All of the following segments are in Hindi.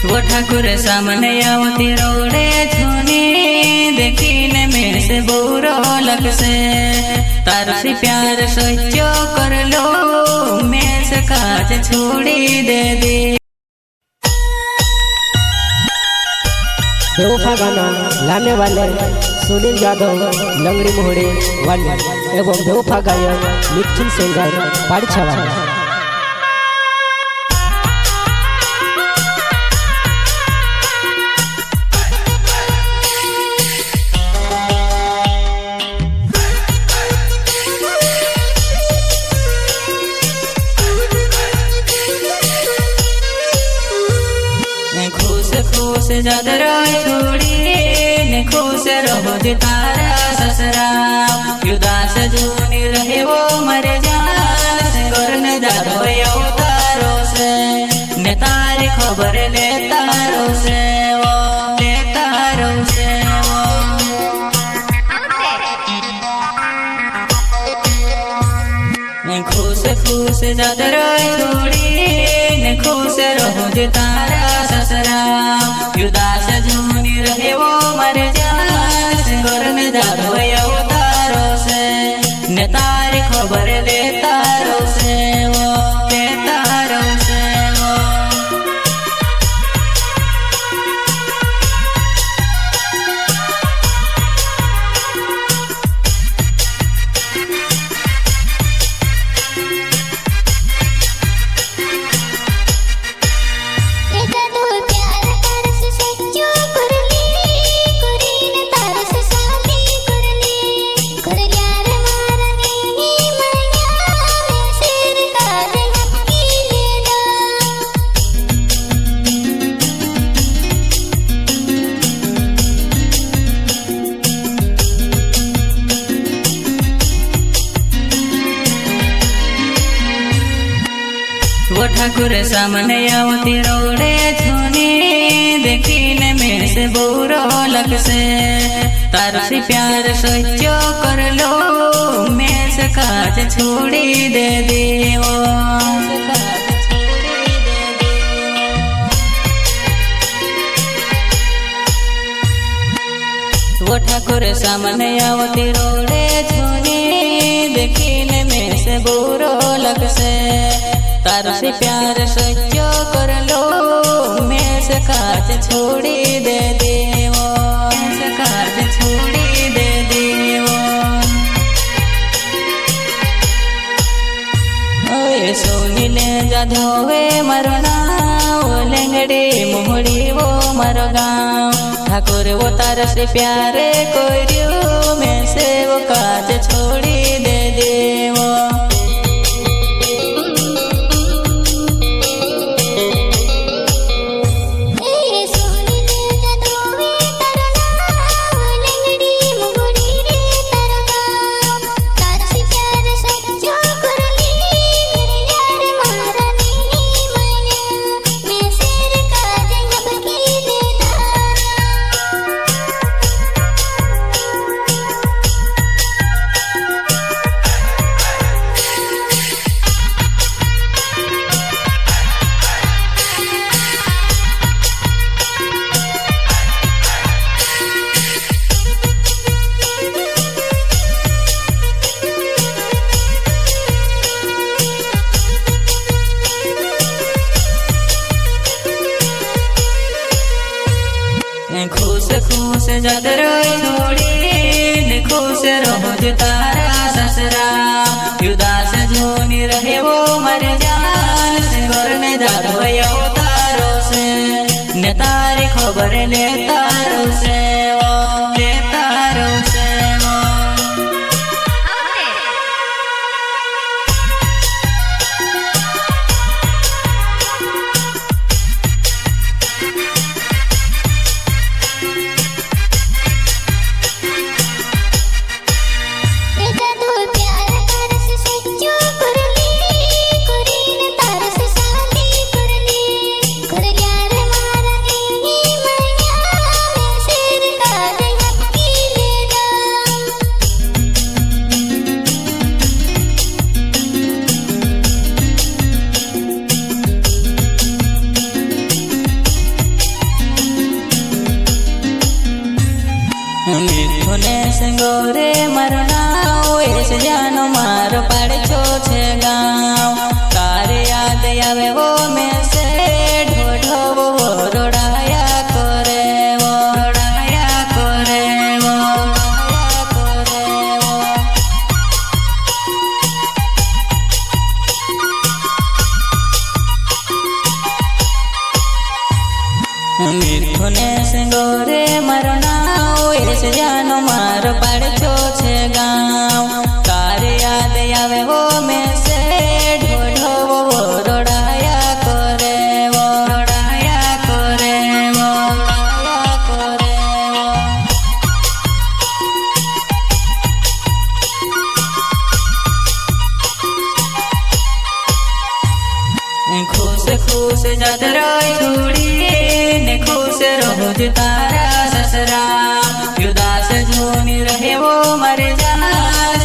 वो ठाकुर सामने आवती रोड़े झोनी देखीने में से बुरो लगसे तार से प्यार सोचो कर लो मैं से काज छोड़ी दे दी। बेवफा गाना लाने वाले सुनील यादव लंगड़ी मोहड़े वाले एवं बेवफा गायक मिथुन सिंगर पाड़छावा। खुश खुश जदरा छोड़ी ने खुश रहो जे तारा ससरा उदास जूनी रहे वो मर जास घर न जादो तारो से ने तारी खबर ले तारो से वो ले तारो से वो खुश खुश जदरा छोड़ी ने खुश रहो जे तारा ससरा उदास जूनी रहे वो मर जास घर न जादो तारो से ने तारी खबर ले तारो से वो ले तारो से वो। वो ठाकुर सामने आवती रोड़े झोनी देखीने में से बुरो लगसे तार से प्यार सोचो कर लो मैं से काज छोड़ी दे दी वो। वो ठाकुर सामने आवती रोड़े झोनी देखीने में से बुरो लगसे तार से प्यार सोचो कर लो मैं से काज छोड़ी दे देवो से काज छोड़ी दे देवो। ओए सोनीले जाधवे मरो नाव लेंगड़ी मोहड़ी वो मरो गाँव ठाकुर वो तार से प्यार कोरियो मैं से वो काज छोड़ी दे देवो। खुश खुश जदरो छोड़ी खुश रहो जो तारा ससरा उदास जूनी रहे वो मर जान से घर में जादो तारो से ने तारी खबर ले तारो से वो ले तारो से वो। संगोरे मरनाओ ऐसे जानो मार पाड़छो छे गाँव तारे याद आवे वो में से ढोढो वो रोड़ाया करे वो रोड़ाया करे वो मिथुने संगोरे मरनाओ ऐसे जानो मार पाड़छो छे गाँव तारे याद आवे वो में से ढोढो वो रोड़ाया करे वो रोड़ाया करे वो रोड़ाया करे वो खुश खुश जात रही छुड़ी ने खुश रहो जे तारा ससरा उदास झूनी रहे वो मर जा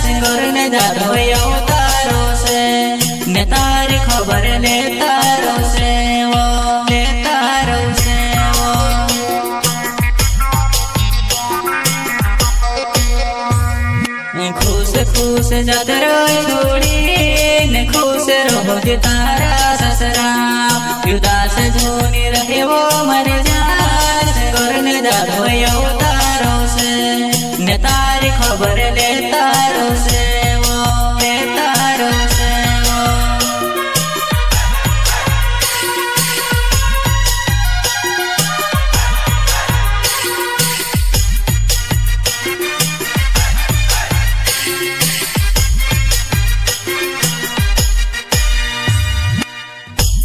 सिंगोर ने जादो अवतारो से ने तारी खबर ले तारो से वो ले तारो से वो खुश खुश जात रही छोड़ी ने खुश रहो जे तारा ससरा उदास झूनी रहे वो मर जा सिंगोर ने जादो अवतारो से ने तारी खबर ले तारो से वो ले तारो से वो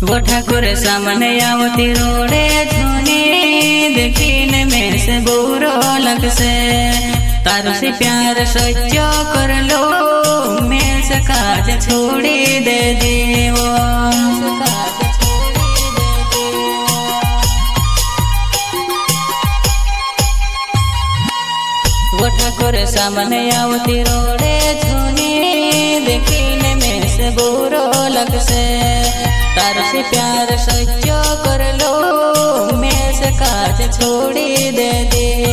वो ठाकुर सामने आवती रोड़े झूनी देखीने में से बुरो लग से तारू से प्यार सच्चो कर लो मैं से काज छोड़ी दे देवो वो ठाकुर सामने आवती रोड़े झूनी देखीने में से बुरो लग से तारू से प्यार सच्चो कर लो मैं से काज छोड़ी दे दे